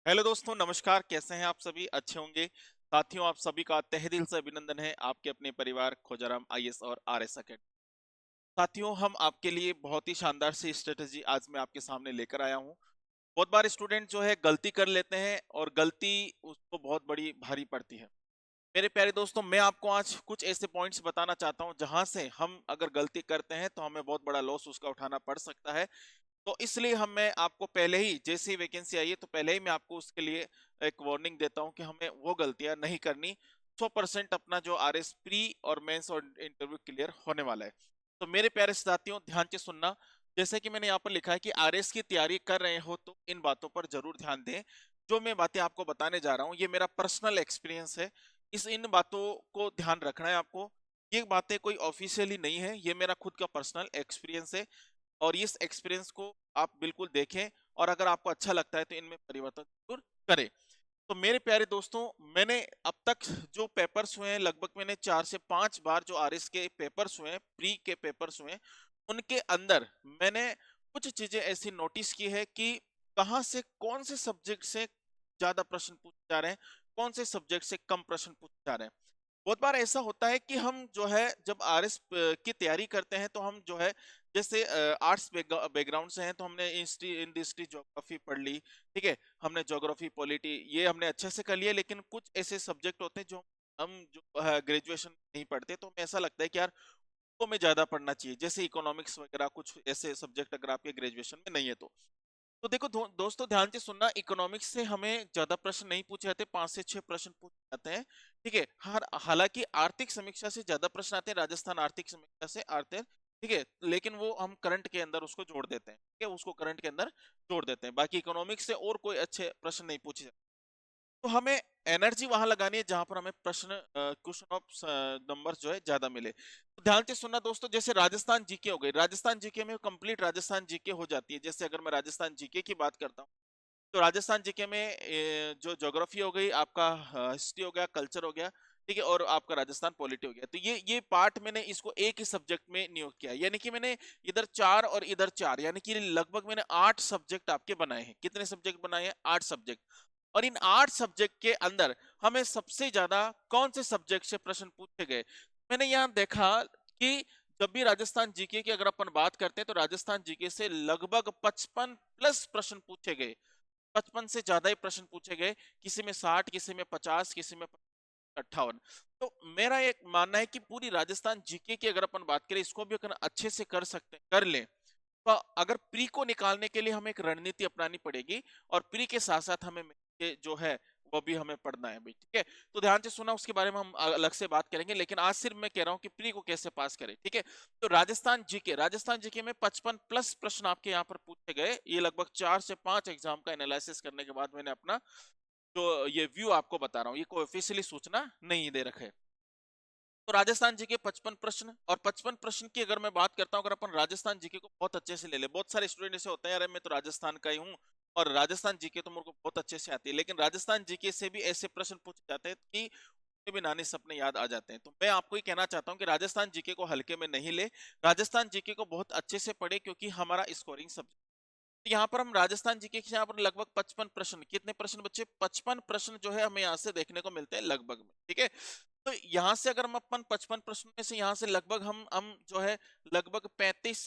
Hello दोस्तों, नमस्कार। कैसे हैं आप सभी? अच्छे होंगे। साथियों, आप सभी का तहे दिल से अभिनंदन है आपके अपने परिवार खोजाराम आईएएस और आरएस अकेडमी। साथियों, हम आपके लिए बहुत ही शानदार सी स्ट्रेटेजी आज मैं आपके सामने लेकर आया हूं। बहुत बार स्टूडेंट जो है गलती कर लेते हैं और गलती उसको बहुत बड़ी भारी पड़ती है। मेरे प्यारे दोस्तों, मैं आपको आज कुछ ऐसे पॉइंट्स बताना चाहता हूं जहां से हम अगर गलती करते हैं तो हमें बहुत बड़ा लॉस उसका उठाना पड़ सकता है। तो इसलिए हम मैं आपको पहले ही जैसे ही वैकेंसी आई है तो पहले ही मैं आपको उसके लिए एक वार्निंग देता हूं कि हमें वो गलतियां नहीं करनी। 100% अपना जो आरएस प्री और मेंस और इंटरव्यू क्लियर होने वाला है। तो मेरे प्यारे साथियों, ध्यान से सुनना। जैसे कि मैंने यहाँ पर लिखा है कि आरएस की तैयारी कर रहे हो तो इन बातों पर जरूर ध्यान दें। जो मैं बातें आपको बताने जा रहा हूँ ये मेरा पर्सनल एक्सपीरियंस है। इन बातों को ध्यान रखना है आपको। ये बातें कोई ऑफिशियली नहीं है, ये मेरा खुद का पर्सनल एक्सपीरियंस है। और इस एक्सपीरियंस को आप बिल्कुल देखें और अगर आपको अच्छा लगता है तो इनमें परिवर्तन जरूर करें। तो मेरे प्यारे दोस्तों, मैंने अब तक जो पेपर्स हुए हैं, लगभग मैंने 4 से 5 बार जो आरएस के पेपर्स हुए हैं, प्री के पेपर्स हुए हैं, उनके अंदर मैंने कुछ चीजें ऐसी नोटिस की है कि कहाँ से कौन से सब्जेक्ट से ज्यादा प्रश्न पूछे जा रहे हैं, कौन से सब्जेक्ट से कम प्रश्न पूछे जा रहे हैं। बहुत बार ऐसा होता है कि हम जो है जब आरएस की तैयारी करते हैं तो हम जो है जैसे आर्ट्स बैकग्राउंड से हैं तो हमने हिस्ट्री ज्योग्राफी पढ़ ली। ठीक है, हमने ज्योग्राफी पॉलिटी ये हमने अच्छे से कर लिया, लेकिन कुछ ऐसे सब्जेक्ट होते हैं जो हम जो ग्रेजुएशन नहीं पढ़ते तो हमें ऐसा लगता है कि यार को में ज्यादा पढ़ना चाहिए, जैसे इकोनॉमिक्स वगैरह कुछ ऐसे सब्जेक्ट अगर आपके ग्रेजुएशन में नहीं है तो देखो दोस्तों, ध्यान से सुनना। इकोनॉमिक्स से हमें ज्यादा प्रश्न नहीं पूछे जाते, 5 से 6 प्रश्न पूछे जाते हैं। ठीक है, हर हालांकि आर्थिक समीक्षा से ज्यादा प्रश्न आते हैं, राजस्थान आर्थिक समीक्षा से आते हैं। ठीक है, लेकिन वो हम करंट के अंदर उसको जोड़ देते हैं। ठीक है, उसको करंट के अंदर जोड़ देते हैं, बाकी इकोनॉमिक्स से और कोई अच्छे प्रश्न नहीं पूछे जाते। तो हमें एनर्जी वहां लगानी है जहां पर हमें प्रश्न क्वेश्चन ऑफ नंबर्स जो है ज्यादा मिले। तो ध्यान से सुनना दोस्तों, जैसे राजस्थान जीके हो गई, राजस्थान जीके में कंप्लीट राजस्थान जीके हो जाती है। जैसे अगर मैं राजस्थान जीके की बात करता हूँ तो राजस्थान जीके में जो ज्योग्राफी हो गई आपका, हिस्ट्री हो गया, कल्चर हो गया, ठीक है, और आपका राजस्थान पॉलिटी हो गया। तो ये पार्ट मैंने इसको एक ही सब्जेक्ट में नियोग किया, यानी कि मैंने इधर 4 और इधर 4, यानी कि लगभग मैंने 8 सब्जेक्ट आपके बनाए हैं। कितने सब्जेक्ट बनाए हैं? 8 सब्जेक्ट। और इन 8 सब्जेक्ट के अंदर हमें सबसे ज्यादा कौन से सब्जेक्ट से प्रश्न पूछे गए? मैंने यहाँ देखा कि जब भी राजस्थान जीके की अगर अपन बात करते हैं तो राजस्थान जीके से लगभग 55 प्लस प्रश्न पूछे गए। 55 से ज्यादा ही प्रश्न पूछे गए, किसी में 60, किसी में 50, किसी में 58। तो मेरा एक मानना है कि पूरी राजस्थान जीके की अगर अपन बात करें, इसको भी अगर अच्छे से कर सकते हैं, कर लें, तो अगर प्री को निकालने के लिए हमें एक रणनीति अपनानी पड़ेगी और प्री के साथ साथ हमें जो है वो भी हमें पढ़ना है भाई। ठीक है, तो ध्यान से सुना, उसके बारे में हम अलग से बात करेंगे, लेकिन आज सिर्फ मैं कह रहा हूं कि प्री को कैसे पास करें। ठीक है, तो राजस्थान जीके में 55 प्लस प्रश्न आपके यहाँ पर पूछे गए। ये लगभग 4 से 5 एग्जाम का एनालिसिस करने के बाद मैंने अपना जो ये व्यू आपको बता रहा हूँ, ये कोई ऑफिशियली सूचना नहीं दे रखे। तो राजस्थान जी के 55 प्रश्न, और 55 प्रश्न की अगर मैं बात करता हूं, अगर अपन राजस्थान जीके को बहुत अच्छे से ले ले, बहुत सारे स्टूडेंट ऐसे होते हैं यार मैं तो राजस्थान का ही हूँ और राजस्थान जीके तो मेरे को बहुत अच्छे से आती है, लेकिन राजस्थान जीके से भी ऐसे प्रश्न पूछे जाते हैं कि उन्हें भी नानी सपने याद आ जाते हैं। तो मैं आपको ये कहना चाहता हूँ कि राजस्थान जीके को हल्के में नहीं ले, राजस्थान जीके को बहुत अच्छे से पढ़े, क्योंकि हमारा स्कोरिंग सब्जेक्ट। तो यहाँ पर हम राजस्थान जीके के यहाँ पर लगभग 55 प्रश्न, कितने प्रश्न बच्चे? 55 प्रश्न जो है हमें यहाँ से देखने को मिलते हैं लगभग में। ठीक है, तो यहाँ से अगर हम अपन 55 प्रश्न में से यहाँ से लगभग हम जो है लगभग 35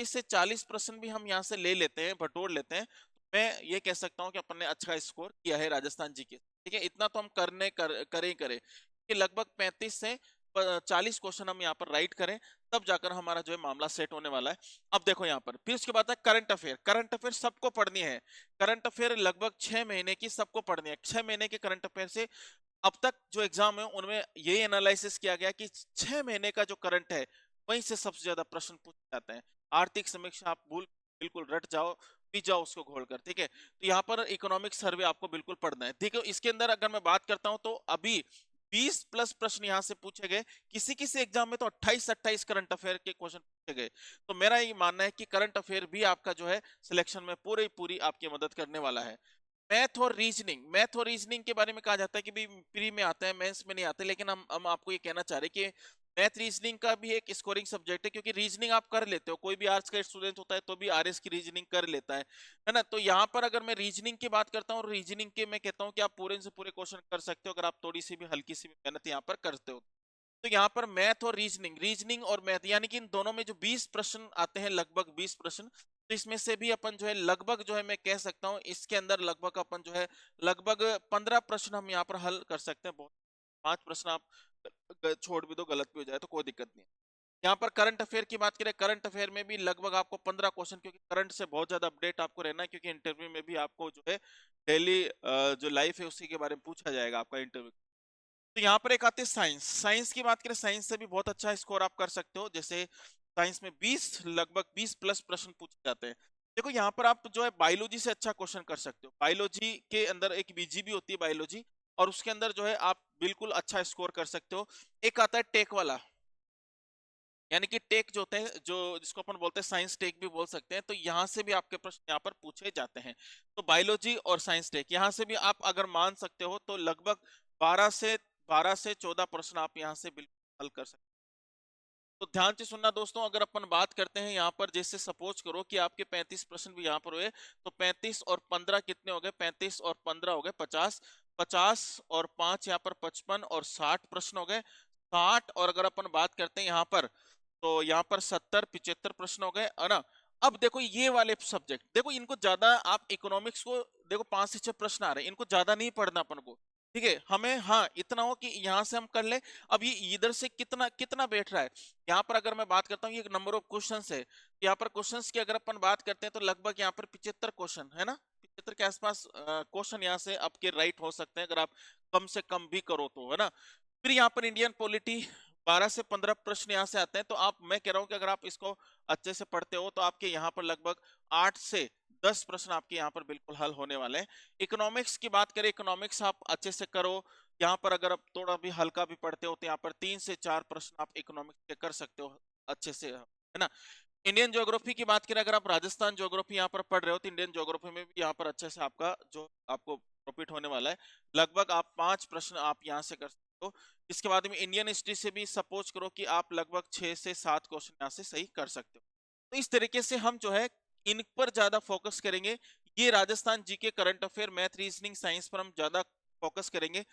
से 40 प्रश्न भी हम यहाँ से ले लेते हैं, बटोर लेते हैं, तो मैं ये कह सकता हूँ कि अपन ने अच्छा स्कोर किया है राजस्थान जी के। ठीक है, इतना तो हम करें ही करें कि लगभग 35 से 40 क्वेश्चन हम यहाँ पर राइट करें, तब जाकर हमारा जो है मामला सेट होने वाला है। अब देखो यहाँ पर फिर उसके बाद है करंट अफेयर। करंट अफेयर सबको पढ़नी है। करंट अफेयर लगभग 6 महीने की सबको पढ़नी है। 6 महीने के करंट अफेयर से अब तक जो एग्जाम है उनमें यही एनालिसिस किया गया कि 6 महीने का जो करंट है वहीं से सबसे ज्यादा प्रश्न पूछे जाते हैं। आर्थिक समीक्षा आप भूल बिल्कुल रट जाओ, पी जाओ उसको घोल कर। ठीक है, तो यहाँ पर इकोनॉमिक सर्वे आपको बिल्कुल पढ़ना है। ठीक है, इसके अंदर अगर मैं बात करता हूं तो अभी 20 प्लस प्रश्न यहाँ से पूछे गए। किसी किसी एग्जाम में तो 28-28 करंट अफेयर के क्वेश्चन पूछे गए। तो मेरा ये मानना है कि करंट अफेयर भी आपका जो है सिलेक्शन में पूरी पूरी आपकी मदद करने वाला है। मैथ और रीजनिंग के बारे में कहा जाता है कि भाई प्री में आता है, मेंस में नहीं आता है, लेकिन हम आपको ये कहना चाह रहे हैं कि मैथ रीजनिंग का भी एक स्कोरिंग सब्जेक्ट है, क्योंकि रीजनिंग आप कर लेते हो, कोई भी आर्ट्स का स्टूडेंट होता है तो भी आरएस की रीजनिंग कर लेता है ना। तो यहाँ पर अगर मैं रीजनिंग की बात करता हूँ, रीजनिंग के मैं कहता हूँ कि आप पूरे से पूरे क्वेश्चन कर सकते हो अगर आप थोड़ी सी भी हल्की सी भी मेहनत यहाँ पर करते हो। तो यहाँ पर मैथ और रीजनिंग, रीजनिंग और मैथ, यानी कि इन दोनों में जो 20 प्रश्न आते हैं, लगभग 20 प्रश्न, तो इसमें से भी अपन जो है लगभग जो है मैं कह सकता हूँ इसके अंदर लगभग अपन जो है लगभग 15 प्रश्न हम यहाँ पर हल कर सकते हैं। बहुत 5 प्रश्न आप छोड़ भी दो, गलत भी हो जाए तो कोई दिक्कत नहीं। यहाँ पर करंट अफेयर की बात करें, करंट अफेयर में भी लगभग आपको 15 क्वेश्चन, क्योंकि करंट से बहुत ज्यादा अपडेट आपको रहना है, क्योंकि इंटरव्यू में भी आपको जो है डेली जो लाइफ है उसी के बारे में पूछा जाएगा आपका इंटरव्यू। तो यहाँ पर एक आती है साइंस। साइंस की बात करें, साइंस से भी बहुत अच्छा स्कोर आप कर सकते हो। जैसे साइंस में 20 लगभग 20 प्लस प्रश्न पूछे जाते हैं। देखो यहाँ पर आप जो है बायोलॉजी से अच्छा क्वेश्चन कर सकते हो। बायोलॉजी के अंदर एक बीजीबी होती है बायोलॉजी, और उसके अंदर जो है आप बिल्कुल अच्छा स्कोर कर सकते हो। एक आता है टेक वाला, यानी कि टेक जो होते हैं, जो जिसको अपन बोलते हैं साइंस टेक भी बोल सकते हैं, तो यहाँ से भी आपके प्रश्न यहाँ पर पूछे जाते हैं। तो बायोलॉजी और साइंस टेक यहाँ से भी आप अगर मान सकते हो तो लगभग 12 से 14 प्रश्न आप यहाँ से बिल्कुल हल कर सकते हो। तो ध्यान से सुनना दोस्तों, अगर अपन बात करते हैं यहाँ पर, जैसे सपोज करो कि आपके 35 प्रश्न भी यहाँ पर हुए, तो 35 और 15 कितने हो गए? 35 और 15 हो गए 50, 50 और 5 यहाँ पर 55 और 60 प्रश्न हो गए 60। और अगर अपन बात करते हैं यहाँ पर, तो यहाँ पर 70 75 प्रश्न हो गए, है ना। अब देखो ये वाले सब्जेक्ट, देखो इनको ज्यादा आप इकोनॉमिक्स को देखो 5 से 6 प्रश्न आ रहे हैं, इनको ज्यादा नहीं पढ़ना अपन को, ठीक है। हमें हाँ इतना हो कि यहाँ से हम कर ले। अब ये इधर से कितना कितना बैठ रहा है, यहाँ पर अगर मैं बात करता हूँ ये नंबर ऑफ क्वेश्चंस है, यहाँ पर क्वेश्चंस की अगर अपन बात करते हैं तो लगभग यहाँ पर 75 क्वेश्चन है ना, 75 के आसपास क्वेश्चन यहाँ से आपके राइट हो सकते हैं अगर आप कम से कम भी करो तो, है ना। फिर यहाँ पर इंडियन पॉलिटी 12 से 15 प्रश्न यहाँ से आते हैं। तो आप, मैं कह रहा हूँ कि अगर आप इसको अच्छे से पढ़ते हो तो आपके यहाँ पर लगभग 8 से 10 प्रश्न आपके यहाँ पर बिल्कुल हल होने वाले हैं। इकोनॉमिक्स की बात करें, इकोनॉमिक्स आप अच्छे से करो, यहाँ पर अगर आप थोड़ा भी हल्का भी पढ़ते हो तो यहाँ पर 3 से 4 प्रश्न आप इकोनॉमिक्स के कर सकते हो अच्छे से, है ना। इंडियन ज्योग्राफी की बात करें, अगर आप राजस्थान ज्योग्राफी यहाँ पर पढ़ रहे हो तो इंडियन ज्योग्राफी में भी यहाँ पर अच्छे से आपका जो आपको प्रॉफिट होने वाला है, लगभग आप 5 प्रश्न आप यहाँ से कर सकते हो। इसके बाद में इंडियन हिस्ट्री से भी सपोज करो कि आप लगभग 6 से 7 क्वेश्चन यहाँ से सही कर सकते हो। तो इस तरीके से हम जो है इन पर ज्यादा फोकस करेंगे। ये Rajasthan GK, current affair, math, reasoning, science पर हम ज्यादा फोकस करेंगे।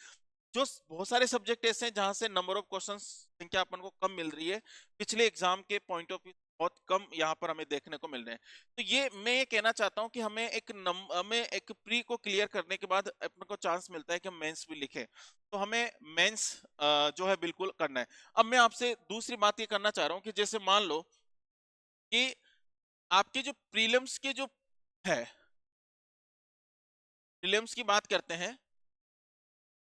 जो बहुत सारे सब्जेक्ट ऐसे हैं जहां से नंबर ऑफ क्वेश्चन संख्या अपन को कम मिल रही है, पिछले एग्जाम के पॉइंट ऑफ व्यू बहुत कम यहाँ पर हमें देखने को मिल रहे हैं। तो ये मैं ये कहना चाहता हूँ कि हमें एक प्री को क्लियर करने के बाद अपन को चांस मिलता है कि हम मेंस भी लिखें, तो हमें मेंस जो है बिल्कुल करना है। अब मैं आपसे दूसरी बात ये करना चाह रहा हूँ कि जैसे मान लो कि आपके जो प्रीलिम्स के जो है, प्रीलिम्स की बात करते हैं,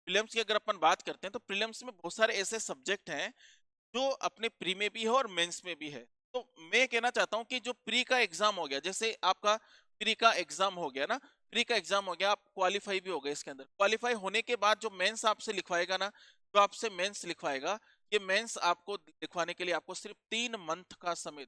प्रीलिम्स की अगर अपन बात करते हैं तो प्रीलिम्स में बहुत सारे ऐसे सब्जेक्ट हैं जो अपने प्री में भी है और मेंस में भी है। तो मैं कहना चाहता हूं कि जो प्री का एग्जाम हो गया, जैसे आपका प्री का एग्जाम हो गया ना, प्री का एग्जाम हो गया, आप क्वालिफाई भी हो गए इसके अंदर, क्वालिफाई होने के बाद जो मेंस आपसे लिखवाएगा ना, जो आपसे मेंस लिखवाएगा, ये मेंस आपको लिखवाने के लिए आपको सिर्फ 3 मंथ का समय,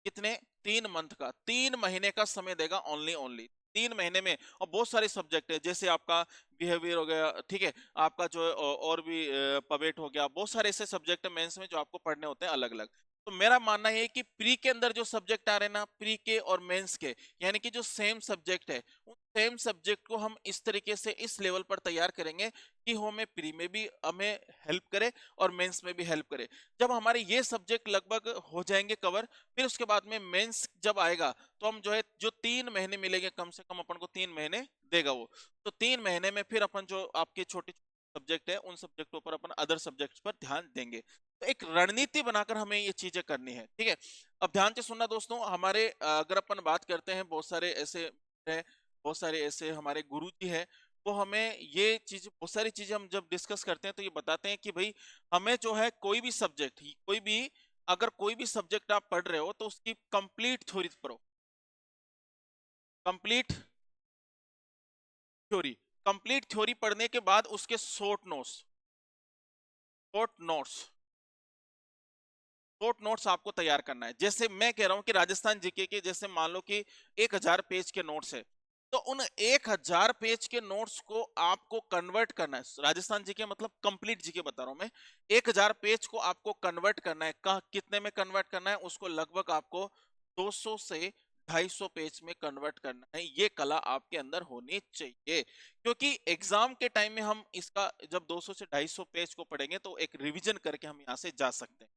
कितने? 3 मंथ का, 3 महीने का समय देगा, ओनली ओनली 3 महीने में। और बहुत सारे सब्जेक्ट है, जैसे आपका बिहेवियर हो गया, ठीक है, आपका जो और भी पवेट हो गया, बहुत सारे ऐसे सब्जेक्ट है मेंस में जो आपको पढ़ने होते हैं अलग अलग। तो मेरा मानना है कि प्री के अंदर जो सब्जेक्ट आ रहे हैं ना, प्री के और मेंस के, यानी कि जो सेम सब्जेक्ट है, उन सेम सब्जेक्ट को हम इस तरीके से इस लेवल पर तैयार करेंगे कि वो हमें प्री में भी हमें हेल्प करे और मेंस में भी हेल्प करे। जब हमारे ये सब्जेक्ट लगभग हो जाएंगे कवर, फिर उसके बाद में मेंस जब आएगा तो हम जो है जो 3 महीने मिलेंगे, कम से कम अपन को 3 महीने देगा वो, तो 3 महीने में फिर अपन जो आपके छोटे सब्जेक्ट है उन सब्जेक्टों पर अपन अदर सब्जेक्ट्स पर ध्यान देंगे। तो एक रणनीति बनाकर हमें ये चीजें करनी है, ठीक है। अब ध्यान से सुनना दोस्तों, हमारे अगर अपन बात करते हैं, बहुत सारे ऐसे है, बहुत सारे ऐसे हमारे गुरु जी है, वो हमें ये चीज, बहुत सारी चीजें हम जब डिस्कस करते हैं तो ये बताते हैं कि भाई हमें जो है कोई भी सब्जेक्ट, कोई भी, अगर कोई भी सब्जेक्ट आप पढ़ रहे हो तो उसकी कंप्लीट थ्योरी पढ़ो, कंप्लीट थ्योरी, कंप्लीट थ्योरी पढ़ने के बाद उसके short notes, short notes, short notes आपको तैयार करना है। जैसे मैं कह रहा हूं कि राजस्थान जीके के जैसे मान लो कि 1000 पेज के नोट्स है, तो उन 1000 पेज के नोट्स को आपको कन्वर्ट करना है। राजस्थान जीके मतलब कंप्लीट जीके बता रहा हूं मैं। 1000 पेज को आपको कन्वर्ट करना है। कितने में कन्वर्ट करना है? उसको लगभग आपको 200 से 250 पेज में कन्वर्ट करना है। ये कला आपके अंदर होनी चाहिए, क्योंकि एग्जाम के टाइम में हम इसका जब 200 से 250 पेज को पढ़ेंगे तो एक रिवीजन करके हम यहाँ से जा सकते हैं।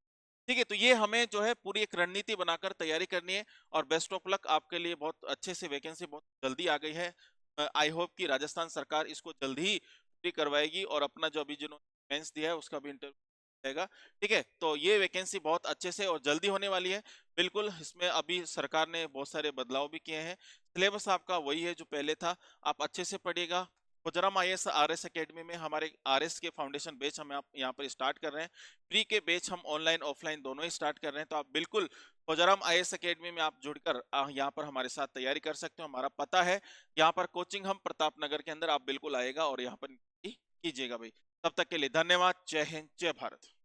ठीक है, तो ये हमें जो है पूरी एक रणनीति बनाकर तैयारी करनी है। और बेस्ट ऑफ लक आपके लिए। बहुत अच्छे से वैकेंसी बहुत जल्दी आ गई है। आई होप कि राजस्थान सरकार इसको जल्दी ही पूरी करवाएगी और अपना जो अभी जिन्होंने मेंस दिया है उसका भी इंटरव्यू रहेगा। ठीक है, तो ये वैकेंसी बहुत अच्छे से और जल्दी होने वाली है। बिल्कुल, इसमें अभी सरकार ने बहुत सारे बदलाव भी किए हैं। सिलेबस आपका वही है जो पहले था। आप अच्छे से पढ़िएगा। खुजराम आईएएस आरएस एकेडमी में हमारे आरएस के फाउंडेशन बैच हम यहाँ पर स्टार्ट कर रहे हैं। प्री के बैच हम ऑनलाइन ऑफलाइन दोनों ही स्टार्ट कर रहे हैं। तो आप बिल्कुल खुजराम आईएएस एकेडमी में आप जुड़कर यहाँ पर हमारे साथ तैयारी कर सकते हो। हमारा पता है यहाँ पर कोचिंग हम प्रताप नगर के अंदर, आप बिल्कुल आएगा और यहाँ पर कीजिएगा भाई। तब तक के लिए धन्यवाद। जय हिंद, जय भारत।